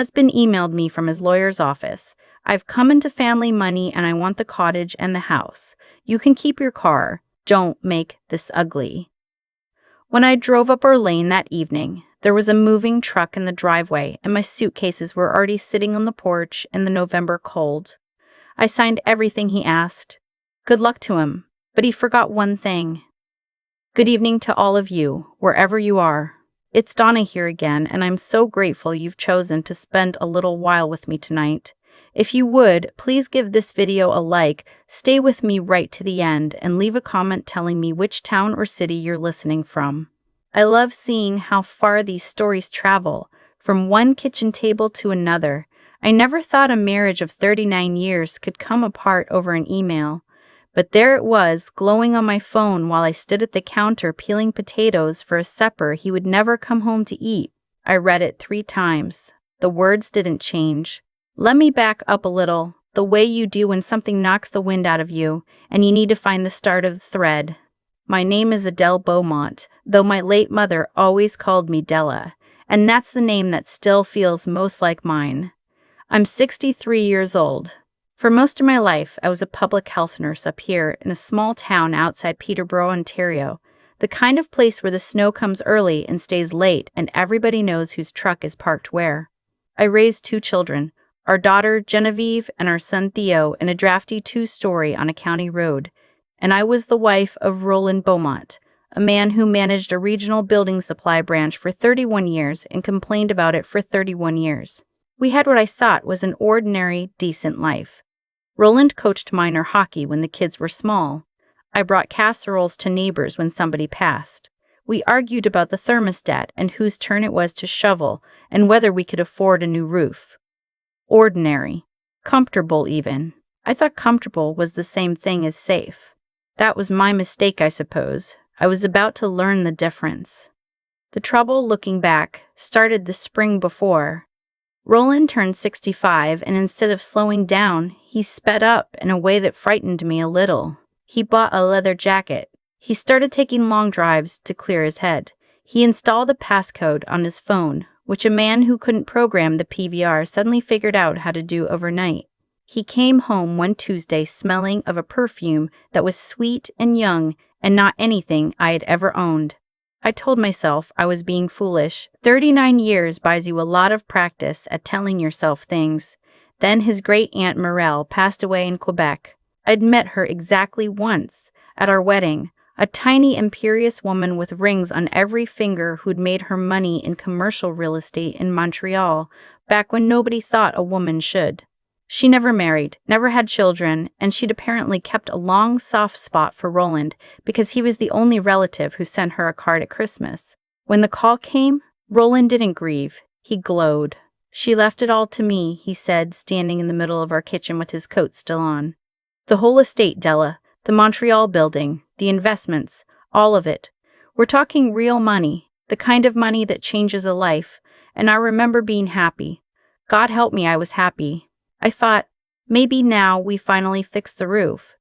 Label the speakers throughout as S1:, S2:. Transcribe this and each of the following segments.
S1: Husband emailed me from his lawyer's office. I've come into family money and I want the cottage and the house. You can keep your car. Don't make this ugly. When I drove up our lane that evening, there was a moving truck in the driveway and my suitcases were already sitting on the porch in the November cold. I signed everything he asked. Good luck to him, but he forgot one thing. Good evening to all of you, wherever you are. It's Donna here again, and I'm so grateful you've chosen to spend a little while with me tonight. If you would, please give this video a like, stay with me right to the end, and leave a comment telling me which town or city you're listening from. I love seeing how far these stories travel, from one kitchen table to another. I never thought a marriage of 39 years could come apart over an email. But there it was, glowing on my phone while I stood at the counter peeling potatoes for a supper he would never come home to eat. I read it 3 times. The words didn't change. Let me back up a little, the way you do when something knocks the wind out of you, and you need to find the start of the thread. My name is Adele Beaumont, though my late mother always called me Della, and that's the name that still feels most like mine. I'm 63 years old. For most of my life, I was a public health nurse up here in a small town outside Peterborough, Ontario, the kind of place where the snow comes early and stays late and everybody knows whose truck is parked where. I raised 2 children, our daughter Genevieve and our son Theo, in a drafty 2-story on a county road, and I was the wife of Roland Beaumont, a man who managed a regional building supply branch for 31 years and complained about it for 31 years. We had what I thought was an ordinary, decent life. Roland coached minor hockey when the kids were small. I brought casseroles to neighbors when somebody passed. We argued about the thermostat and whose turn it was to shovel and whether we could afford a new roof. Ordinary. Comfortable even. I thought comfortable was the same thing as safe. That was my mistake, I suppose. I was about to learn the difference. The trouble, looking back, started the spring before. Roland turned 65, and instead of slowing down, he sped up in a way that frightened me a little. He bought a leather jacket. He started taking long drives to clear his head. He installed a passcode on his phone, which a man who couldn't program the PVR suddenly figured out how to do overnight. He came home one Tuesday smelling of a perfume that was sweet and young and not anything I had ever owned. I told myself I was being foolish. 39 years buys you a lot of practice at telling yourself things. Then his great-aunt Morel passed away in Quebec. I'd met her exactly once, at our wedding, a tiny, imperious woman with rings on every finger who'd made her money in commercial real estate in Montreal, back when nobody thought a woman should. She never married, never had children, and she'd apparently kept a long, soft spot for Roland because he was the only relative who sent her a card at Christmas. When the call came, Roland didn't grieve. He glowed. She left it all to me, he said, standing in the middle of our kitchen with his coat still on. The whole estate, Della, the Montreal building, the investments, all of it. We're talking real money, the kind of money that changes a life, and I remember being happy. God help me, I was happy. I thought, maybe now we finally fix the roof.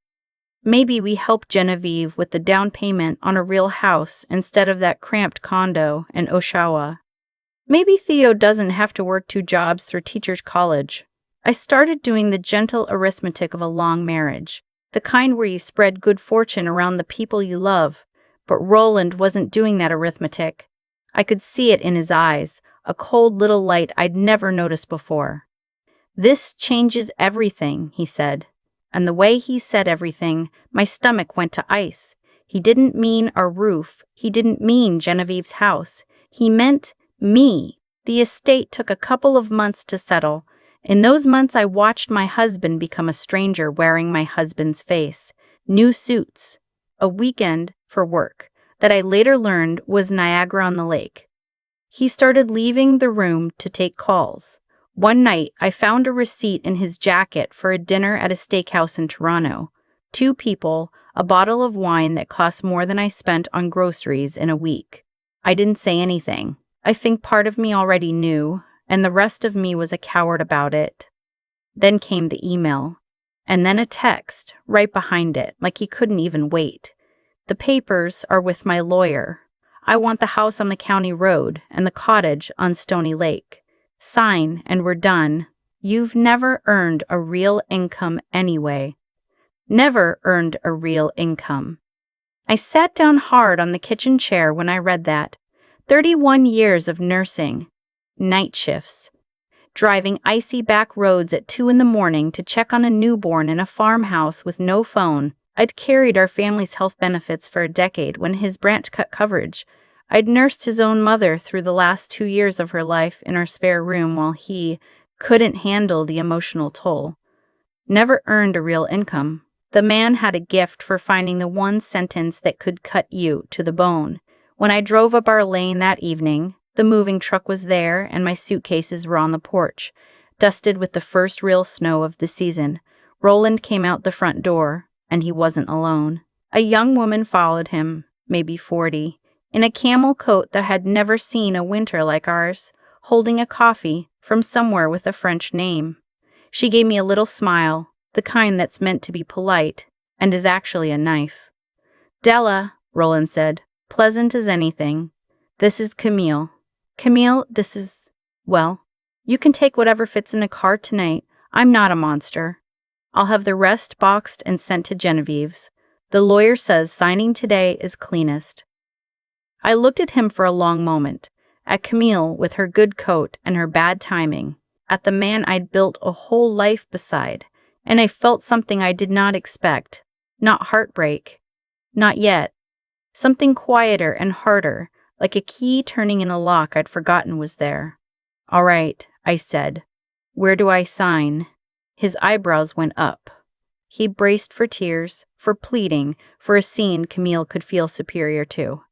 S1: Maybe we help Genevieve with the down payment on a real house instead of that cramped condo in Oshawa. Maybe Theo doesn't have to work 2 jobs through teacher's college. I started doing the gentle arithmetic of a long marriage, the kind where you spread good fortune around the people you love. But Roland wasn't doing that arithmetic. I could see it in his eyes, a cold little light I'd never noticed before. This changes everything, he said. And the way he said everything, my stomach went to ice. He didn't mean our roof. He didn't mean Genevieve's house. He meant me. The estate took a couple of months to settle. In those months, I watched my husband become a stranger wearing my husband's face. New suits. A weekend for work that I later learned was Niagara-on-the-Lake. He started leaving the room to take calls. One night, I found a receipt in his jacket for a dinner at a steakhouse in Toronto. 2 people, a bottle of wine that cost more than I spent on groceries in a week. I didn't say anything. I think part of me already knew, and the rest of me was a coward about it. Then came the email, and then a text right behind it, like he couldn't even wait. The papers are with my lawyer. I want the house on the county road and the cottage on Stony Lake. Sign, and we're done. You've never earned a real income anyway. Never earned a real income. I sat down hard on the kitchen chair when I read that. 31 years of nursing. Night shifts. Driving icy back roads at 2 in the morning to check on a newborn in a farmhouse with no phone. I'd carried our family's health benefits for a decade when his branch cut coverage. I'd nursed his own mother through the last 2 years of her life in our spare room while he couldn't handle the emotional toll. Never earned a real income. The man had a gift for finding the one sentence that could cut you to the bone. When I drove up our lane that evening, the moving truck was there and my suitcases were on the porch, dusted with the first real snow of the season. Roland came out the front door, and he wasn't alone. A young woman followed him, maybe 40, in a camel coat that had never seen a winter like ours, holding a coffee from somewhere with a French name. She gave me a little smile, the kind that's meant to be polite, and is actually a knife. "Della," Roland said, pleasant as anything. "This is Camille. Camille, this is, well, you can take whatever fits in a car tonight. I'm not a monster. I'll have the rest boxed and sent to Genevieve's. The lawyer says signing today is cleanest." I looked at him for a long moment, at Camille with her good coat and her bad timing, at the man I'd built a whole life beside, and I felt something I did not expect. Not heartbreak. Not yet. Something quieter and harder, like a key turning in a lock I'd forgotten was there. "All right," I said. "Where do I sign?" His eyebrows went up. He braced for tears, for pleading, for a scene Camille could feel superior to.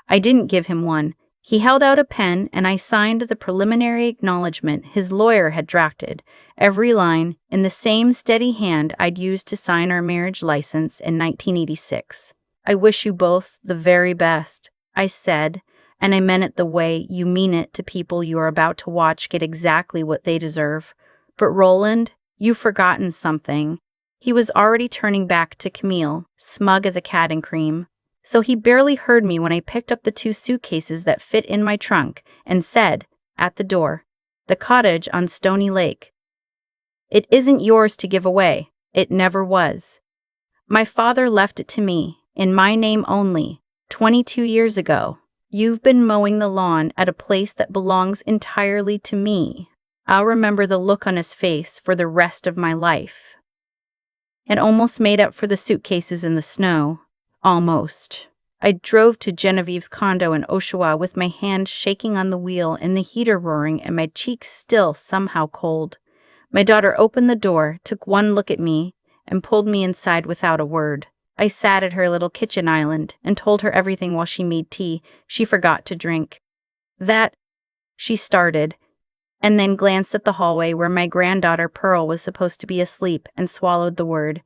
S1: I didn't give him one. He held out a pen, and I signed the preliminary acknowledgement his lawyer had drafted, every line in the same steady hand I'd used to sign our marriage license in 1986. "I wish you both the very best," I said, and I meant it the way you mean it to people you are about to watch get exactly what they deserve. "But Roland, you've forgotten something." He was already turning back to Camille, smug as a cat in cream. So he barely heard me when I picked up the 2 suitcases that fit in my trunk and said, at the door, "The cottage on Stony Lake. It isn't yours to give away. It never was. My father left it to me, in my name only, 22 years ago. You've been mowing the lawn at a place that belongs entirely to me." I'll remember the look on his face for the rest of my life. It almost made up for the suitcases in the snow. Almost. I drove to Genevieve's condo in Oshawa with my hand shaking on the wheel and the heater roaring and my cheeks still somehow cold. My daughter opened the door, took one look at me, and pulled me inside without a word. I sat at her little kitchen island and told her everything while she made tea she forgot to drink. "That," she started, and then glanced at the hallway where my granddaughter Pearl was supposed to be asleep and swallowed the word.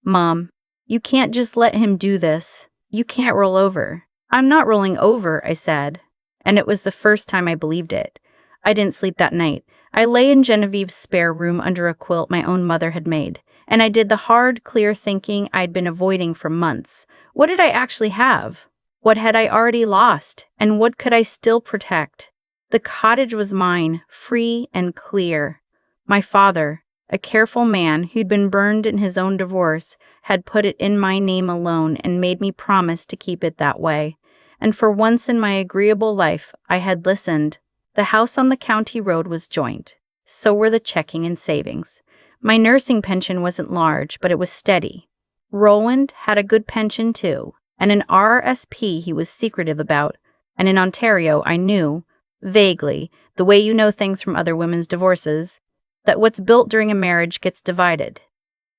S1: "Mom, you can't just let him do this. You can't roll over." "I'm not rolling over," I said, and it was the first time I believed it. I didn't sleep that night. I lay in Genevieve's spare room under a quilt my own mother had made, and I did the hard, clear thinking I'd been avoiding for months. What did I actually have? What had I already lost? And what could I still protect? The cottage was mine, free and clear. My father, a careful man who'd been burned in his own divorce, had put it in my name alone and made me promise to keep it that way. And for once in my agreeable life, I had listened. The house on the county road was joint. So were the checking and savings. My nursing pension wasn't large, but it was steady. Roland had a good pension too, and an RRSP he was secretive about. And in Ontario, I knew, vaguely, the way you know things from other women's divorces, that what's built during a marriage gets divided.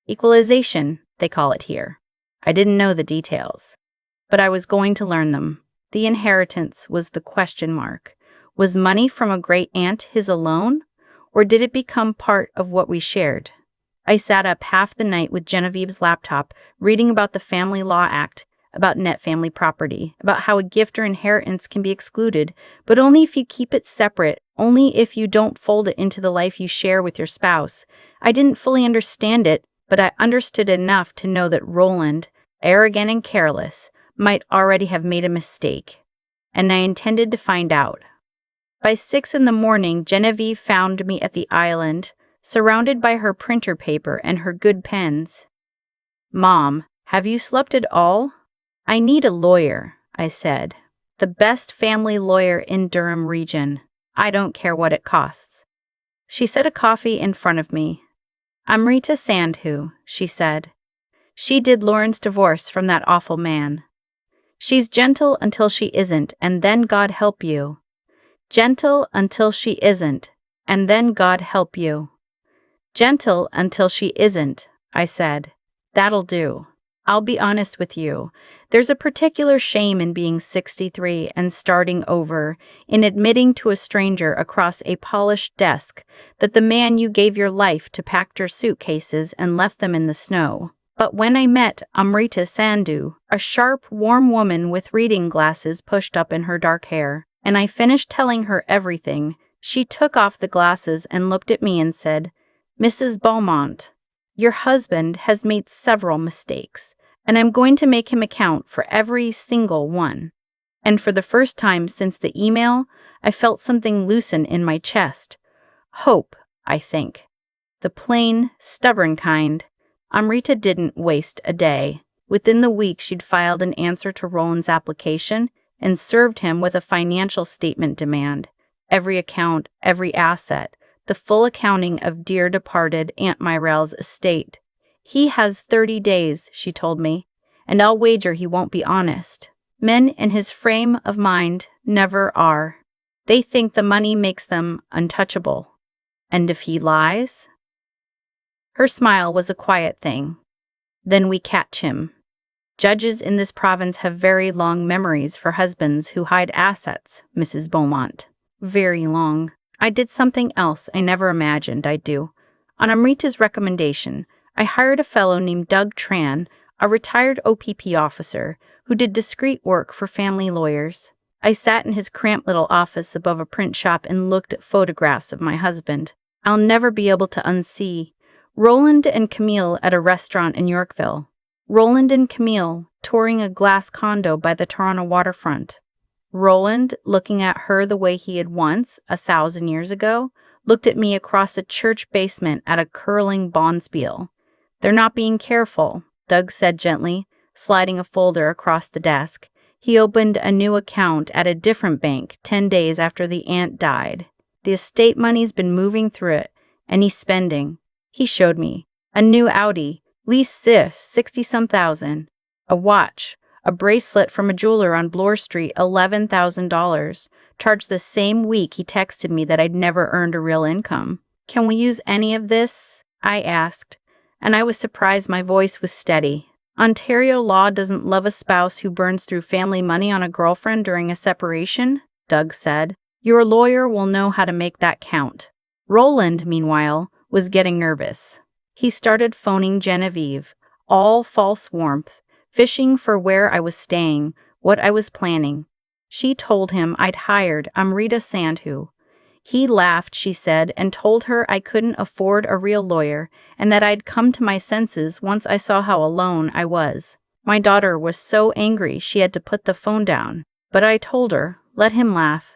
S1: Equalization, they call it here. I didn't know the details, but I was going to learn them. The inheritance was the question mark. Was money from a great aunt his alone, or did it become part of what we shared? I sat up half the night with Genevieve's laptop, reading about the Family Law Act, about net family property, about how a gift or inheritance can be excluded, but only if you keep it separate, only if you don't fold it into the life you share with your spouse. I didn't fully understand it, but I understood enough to know that Roland, arrogant and careless, might already have made a mistake, and I intended to find out. By 6 in the morning, Genevieve found me at the island, surrounded by her printer paper and her good pens. "Mom, have you slept at all?" "I need a lawyer," I said. "The best family lawyer in Durham region. I don't care what it costs." She set a coffee in front of me. "I'm Rita Sandhu," she said. "She did Lauren's divorce from that awful man. She's gentle until she isn't, and then God help you. Gentle until she isn't, and then God help you." "Gentle until she isn't," I said. "That'll do. I'll be honest with you. There's a particular shame in being 63 and starting over, in admitting to a stranger across a polished desk that the man you gave your life to packed your suitcases and left them in the snow. But when I met Amrita Sandhu, a sharp, warm woman with reading glasses pushed up in her dark hair, and I finished telling her everything, she took off the glasses and looked at me and said, "Mrs. Beaumont, your husband has made several mistakes, and I'm going to make him account for every single one." And for the first time since the email, I felt something loosen in my chest. Hope, I think. The plain, stubborn kind. Amrita didn't waste a day. Within the week, she'd filed an answer to Roland's application and served him with a financial statement demand. Every account, every asset, the full accounting of dear departed Aunt Myrelle's estate. "He has 30 days, she told me, "and I'll wager he won't be honest. Men in his frame of mind never are. They think the money makes them untouchable. And if he lies?" Her smile was a quiet thing. "Then we catch him. Judges in this province have very long memories for husbands who hide assets, Mrs. Beaumont. Very long. I did something else I never imagined I'd do. On Amrita's recommendation, I hired a fellow named Doug Tran, a retired OPP officer, who did discreet work for family lawyers. I sat in his cramped little office above a print shop and looked at photographs of my husband. I'll never be able to unsee. Roland and Camille at a restaurant in Yorkville. Roland and Camille touring a glass condo by the Toronto waterfront. Roland, looking at her the way he had once, 1,000 years ago, looked at me across a church basement at a curling bonspiel. "They're not being careful," Doug said gently, sliding a folder across the desk. He opened a new account at a different bank 10 days after the aunt died. "The estate money's been moving through it, and he's spending." He showed me. "A new Audi, leased this, 60-some thousand. A watch, a bracelet from a jeweler on Bloor Street, $11,000. Charged the same week he texted me that I'd never earned a real income." "Can we use any of this?" I asked, and I was surprised my voice was steady. "Ontario law doesn't love a spouse who burns through family money on a girlfriend during a separation," Doug said. "Your lawyer will know how to make that count." Roland, meanwhile, was getting nervous. He started phoning Genevieve, all false warmth, fishing for where I was staying, what I was planning. She told him I'd hired Amrita Sandhu. He laughed, she said, and told her I couldn't afford a real lawyer and that I'd come to my senses once I saw how alone I was. My daughter was so angry she had to put the phone down, but I told her, let him laugh.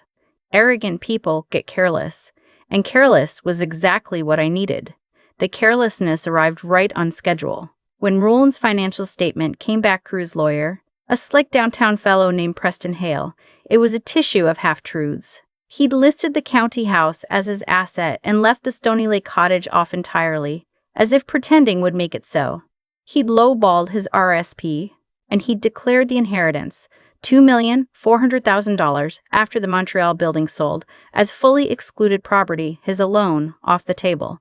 S1: Arrogant people get careless, and careless was exactly what I needed. The carelessness arrived right on schedule. When Roland's financial statement came back, Crew's lawyer, a slick downtown fellow named Preston Hale, it was a tissue of half-truths. He'd listed the county house as his asset and left the Stony Lake cottage off entirely, as if pretending would make it so. He'd lowballed his RSP, and he'd declared the inheritance, $2,400,000 after the Montreal building sold, as fully excluded property, his alone, off the table.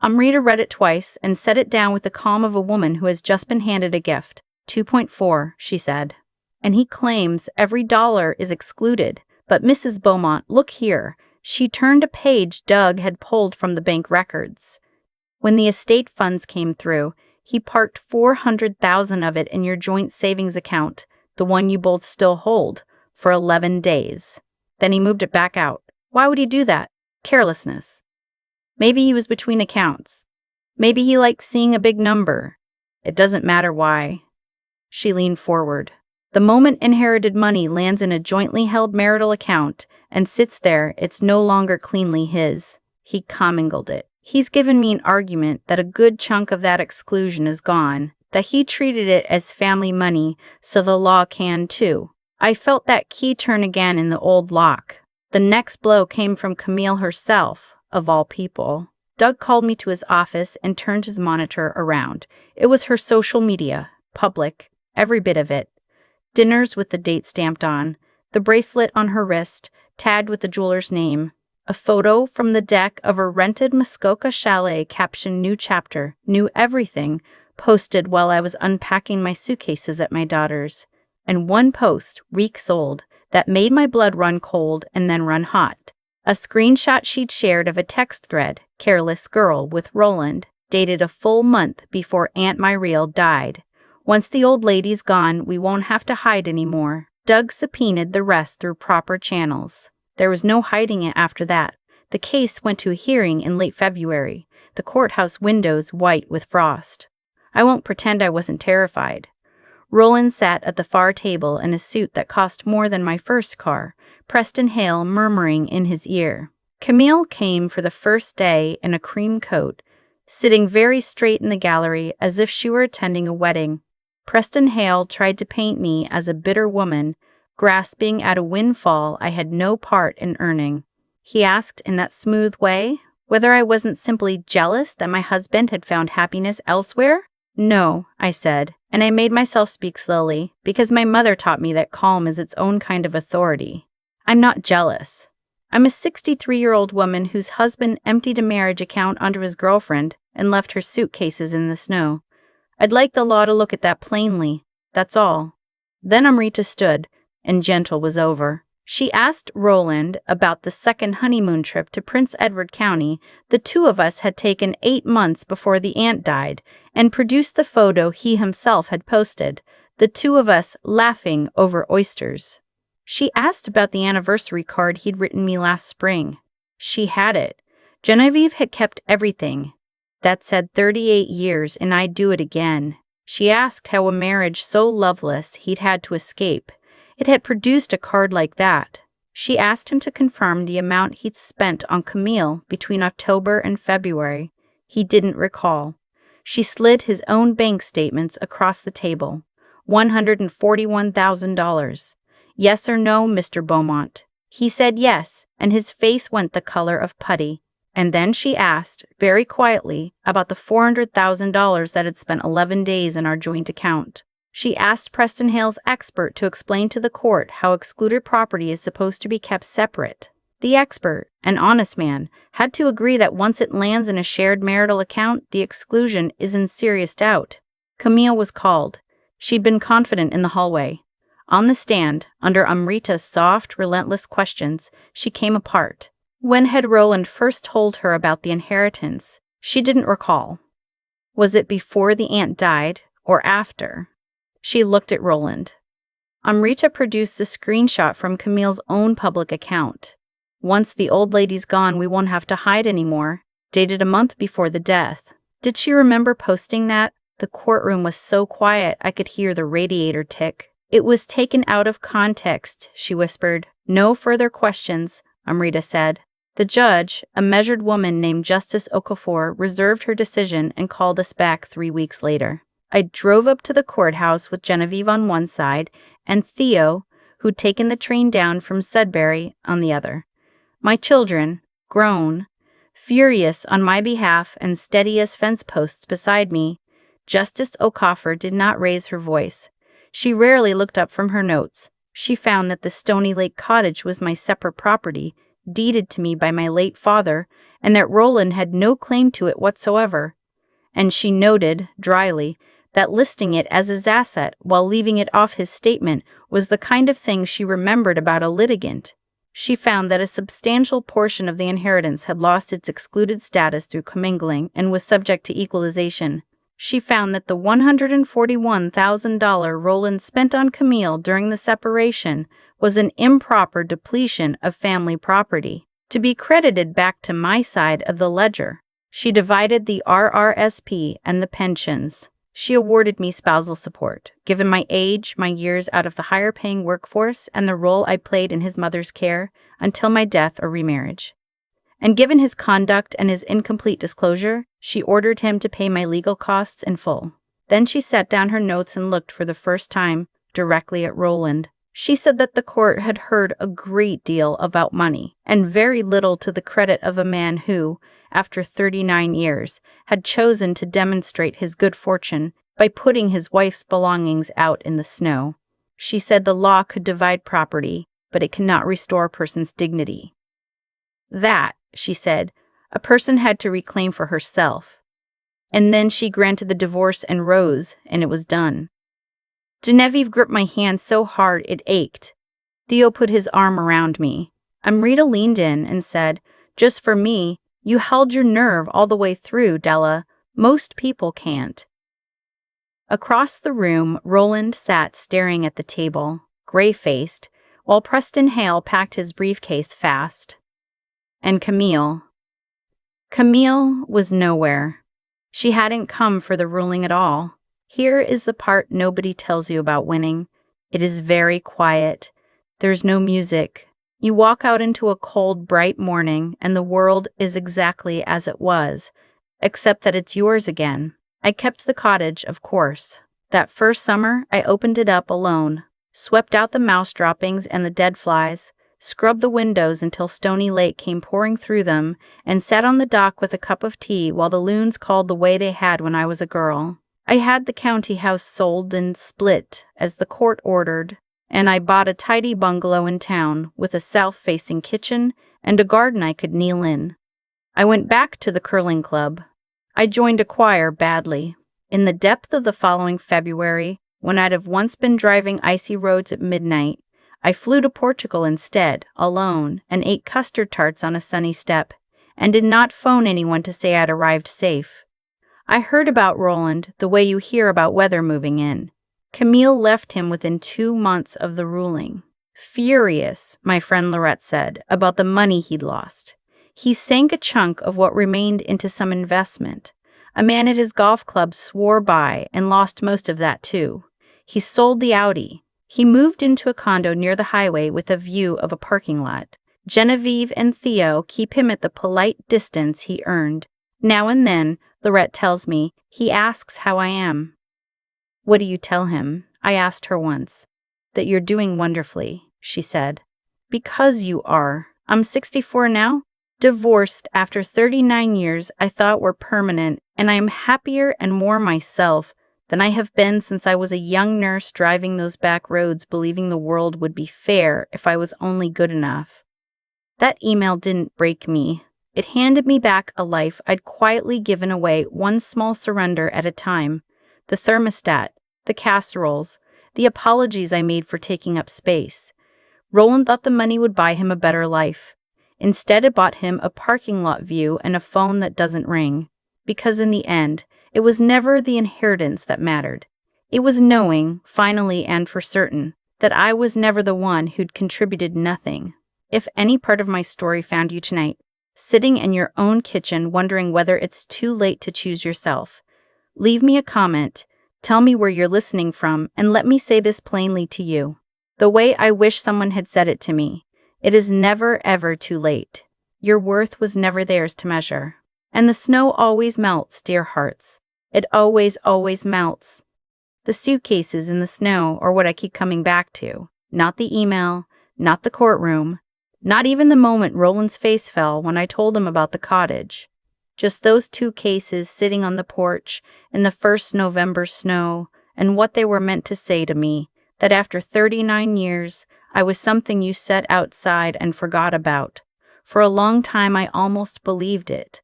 S1: Amrita read it twice and set it down with the calm of a woman who has just been handed a gift. 2.4, she said. "And he claims every dollar is excluded. But Mrs. Beaumont, look here." She turned a page Doug had pulled from the bank records. "When the estate funds came through, he parked $400,000 of it in your joint savings account, the one you both still hold, for 11 days. Then he moved it back out. Why would he do that? Carelessness. Maybe he was between accounts. Maybe he liked seeing a big number. It doesn't matter why." She leaned forward. The moment inherited money lands in a jointly held marital account and sits there, it's no longer cleanly his. He commingled it. He's given me an argument that a good chunk of that exclusion is gone, that he treated it as family money, so the law can too. I felt that key turn again in the old lock. The next blow came from Camille herself, of all people. Doug called me to his office and turned his monitor around. It was her social media, public, every bit of it. Dinners with the date stamped on, the bracelet on her wrist, tagged with the jeweler's name, a photo from the deck of a rented Muskoka chalet captioned "New Chapter, New Everything," posted while I was unpacking my suitcases at my daughter's, and one post, weeks old, that made my blood run cold and then run hot. A screenshot she'd shared of a text thread, "Careless Girl," with Roland, dated a full month before Aunt Myriel died. Once the old lady's gone, we won't have to hide anymore. Doug subpoenaed the rest through proper channels. There was no hiding it after that. The case went to a hearing in late February, the courthouse windows white with frost. I won't pretend I wasn't terrified. Roland sat at the far table in a suit that cost more than my first car, Preston Hale murmuring in his ear. Camille came for the first day in a cream coat, sitting very straight in the gallery as if she were attending a wedding. Preston Hale tried to paint me as a bitter woman, grasping at a windfall I had no part in earning. He asked in that smooth way whether I wasn't simply jealous that my husband had found happiness elsewhere. "No," I said, and I made myself speak slowly, because my mother taught me that calm is its own kind of authority. "I'm not jealous. I'm a 63-year-old woman whose husband emptied a marriage account onto his girlfriend and left her suitcases in the snow. I'd like the law to look at that plainly, that's all." Then Amrita stood, and gentle was over. She asked Roland about the second honeymoon trip to Prince Edward County the two of us had taken 8 months before the aunt died, and produced the photo he himself had posted, the two of us laughing over oysters. She asked about the anniversary card he'd written me last spring. She had it. Genevieve had kept everything. That said 38 years and I'd do it again. She asked how a marriage so loveless he'd had to escape. It had produced a card like that. She asked him to confirm the amount he'd spent on Camille between October and February. He didn't recall. She slid his own bank statements across the table. $141,000. "Yes or no, Mr. Beaumont?" He said yes, and his face went the color of putty. And then she asked, very quietly, about the $400,000 that had spent 11 days in our joint account. She asked Preston Hale's expert to explain to the court how excluded property is supposed to be kept separate. The expert, an honest man, had to agree that once it lands in a shared marital account, the exclusion is in serious doubt. Camille was called. She'd been confident in the hallway. On the stand, under Amrita's soft, relentless questions, she came apart. When had Roland first told her about the inheritance? She didn't recall. Was it before the aunt died, or after? She looked at Roland. Amrita produced the screenshot from Camille's own public account. "Once the old lady's gone, we won't have to hide anymore," dated a month before the death. Did she remember posting that? The courtroom was so quiet I could hear the radiator tick. "It was taken out of context," she whispered. "No further questions," Amrita said. The judge, a measured woman named Justice Okafor, reserved her decision and called us back 3 weeks later. I drove up to the courthouse with Genevieve on one side and Theo, who'd taken the train down from Sudbury, on the other. My children, grown, furious on my behalf and steady as fence posts beside me. Justice Okafor did not raise her voice. She rarely looked up from her notes. She found that the Stony Lake cottage was my separate property, deeded to me by my late father, and that Roland had no claim to it whatsoever. And she noted, dryly, that listing it as his asset while leaving it off his statement was the kind of thing she remembered about a litigant. She found that a substantial portion of the inheritance had lost its excluded status through commingling and was subject to equalization. She found that the $141,000 Roland spent on Camille during the separation was an improper depletion of family property, to be credited back to my side of the ledger. She divided the RRSP and the pensions. She awarded me spousal support, given my age, my years out of the higher-paying workforce, and the role I played in his mother's care until my death or remarriage. And given his conduct and his incomplete disclosure, she ordered him to pay my legal costs in full. Then she set down her notes and looked for the first time directly at Roland. She said that the court had heard a great deal about money, and very little to the credit of a man who, after 39 years, had chosen to demonstrate his good fortune by putting his wife's belongings out in the snow. She said the law could divide property, but it cannot restore a person's dignity. That, she said, a person had to reclaim for herself. And then she granted the divorce and rose, and it was done. Genevieve gripped my hand so hard it ached. Theo put his arm around me. Amrita leaned in and said, "Just for me, you held your nerve all the way through, Della. Most people can't." Across the room, Roland sat staring at the table, gray-faced, while Preston Hale packed his briefcase fast. And Camille was nowhere. She hadn't come for the ruling at all. Here is the part nobody tells you about winning. It is very quiet. There's no music. You walk out into a cold, bright morning, and the world is exactly as it was, except that it's yours again. I kept the cottage, of course. That first summer, I opened it up alone, swept out the mouse droppings and the dead flies, scrubbed the windows until Stony Lake came pouring through them, and sat on the dock with a cup of tea while the loons called the way they had when I was a girl. I had the county house sold and split, as the court ordered, and I bought a tidy bungalow in town with a south-facing kitchen and a garden I could kneel in. I went back to the curling club. I joined a choir badly. In the depth of the following February, when I'd have once been driving icy roads at midnight, I flew to Portugal instead, alone, and ate custard tarts on a sunny step, and did not phone anyone to say I'd arrived safe. I heard about Roland the way you hear about weather moving in. Camille left him within 2 months of the ruling. Furious, my friend Lorette said, about the money he'd lost. He sank a chunk of what remained into some investment. A man at his golf club swore by and lost most of that too. He sold the Audi. He moved into a condo near the highway with a view of a parking lot. Genevieve and Theo keep him at the polite distance he earned. Now and then, Lorette tells me, he asks how I am. "What do you tell him?" I asked her once. "That you're doing wonderfully," she said. "Because you are. I'm 64 now. Divorced after 39 years I thought were permanent, and I am happier and more myself than I have been since I was a young nurse driving those back roads believing the world would be fair if I was only good enough." That email didn't break me. It handed me back a life I'd quietly given away one small surrender at a time. The thermostat, the casseroles, the apologies I made for taking up space. Roland thought the money would buy him a better life. Instead, it bought him a parking lot view and a phone that doesn't ring. Because in the end, it was never the inheritance that mattered. It was knowing, finally and for certain, that I was never the one who'd contributed nothing. If any part of my story found you tonight, sitting in your own kitchen wondering whether it's too late to choose yourself, leave me a comment, tell me where you're listening from, and let me say this plainly to you. The way I wish someone had said it to me. It is never, ever too late. Your worth was never theirs to measure. And the snow always melts, dear hearts. It always, always melts. The suitcases in the snow are what I keep coming back to. Not the email, not the courtroom, not even the moment Roland's face fell when I told him about the cottage. Just those 2 cases sitting on the porch in the first November snow, and what they were meant to say to me, that after 39 years, I was something you set outside and forgot about. For a long time, I almost believed it.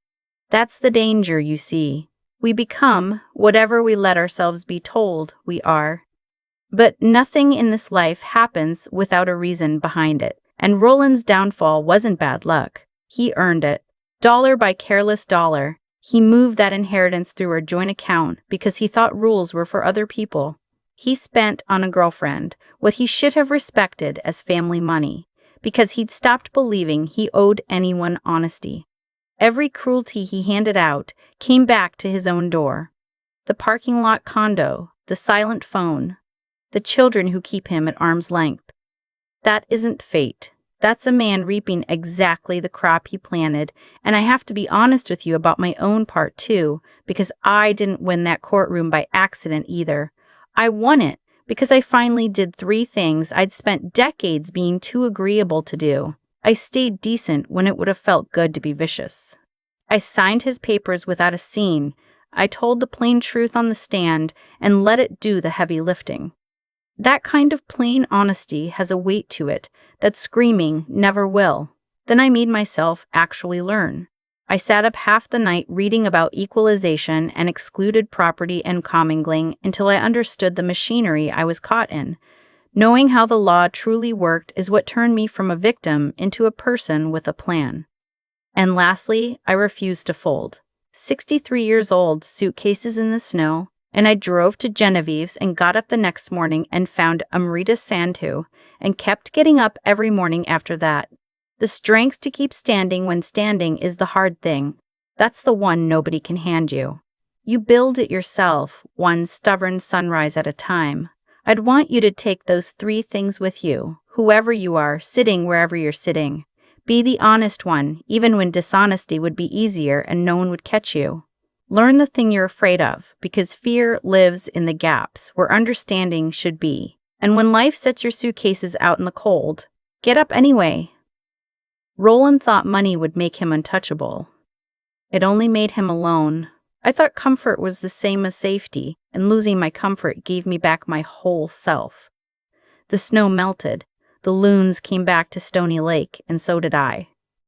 S1: That's the danger, you see. We become whatever we let ourselves be told we are. But nothing in this life happens without a reason behind it. And Roland's downfall wasn't bad luck. He earned it. Dollar by careless dollar. He moved that inheritance through our joint account because he thought rules were for other people. He spent on a girlfriend what he should have respected as family money because he'd stopped believing he owed anyone honesty. Every cruelty he handed out came back to his own door. the parking lot condo, the silent phone, the children who keep him at arm's length. That isn't fate. That's a man reaping exactly the crop he planted, and I have to be honest with you about my own part too, because I didn't win that courtroom by accident either. I won it because I finally did 3 things I'd spent decades being too agreeable to do. I stayed decent when it would have felt good to be vicious. I signed his papers without a scene. I told the plain truth on the stand and let it do the heavy lifting. That kind of plain honesty has a weight to it that screaming never will. Then I made myself actually learn. I sat up half the night reading about equalization and excluded property and commingling until I understood the machinery I was caught in. Knowing how the law truly worked is what turned me from a victim into a person with a plan. And lastly, I refused to fold. 63 years old, suitcases in the snow, and I drove to Genevieve's and got up the next morning and found Amrita Sandhu and kept getting up every morning after that. The strength to keep standing when standing is the hard thing. That's the one nobody can hand you. You build it yourself, one stubborn sunrise at a time. I'd want you to take those 3 things with you, whoever you are, sitting wherever you're sitting. Be the honest one, even when dishonesty would be easier and no one would catch you. Learn the thing you're afraid of, because fear lives in the gaps where understanding should be. And when life sets your suitcases out in the cold, get up anyway. Roland thought money would make him untouchable. It only made him alone. I thought comfort was the same as safety, and losing my comfort gave me back my whole self. The snow melted. The loons came back to Stony Lake, and so did I.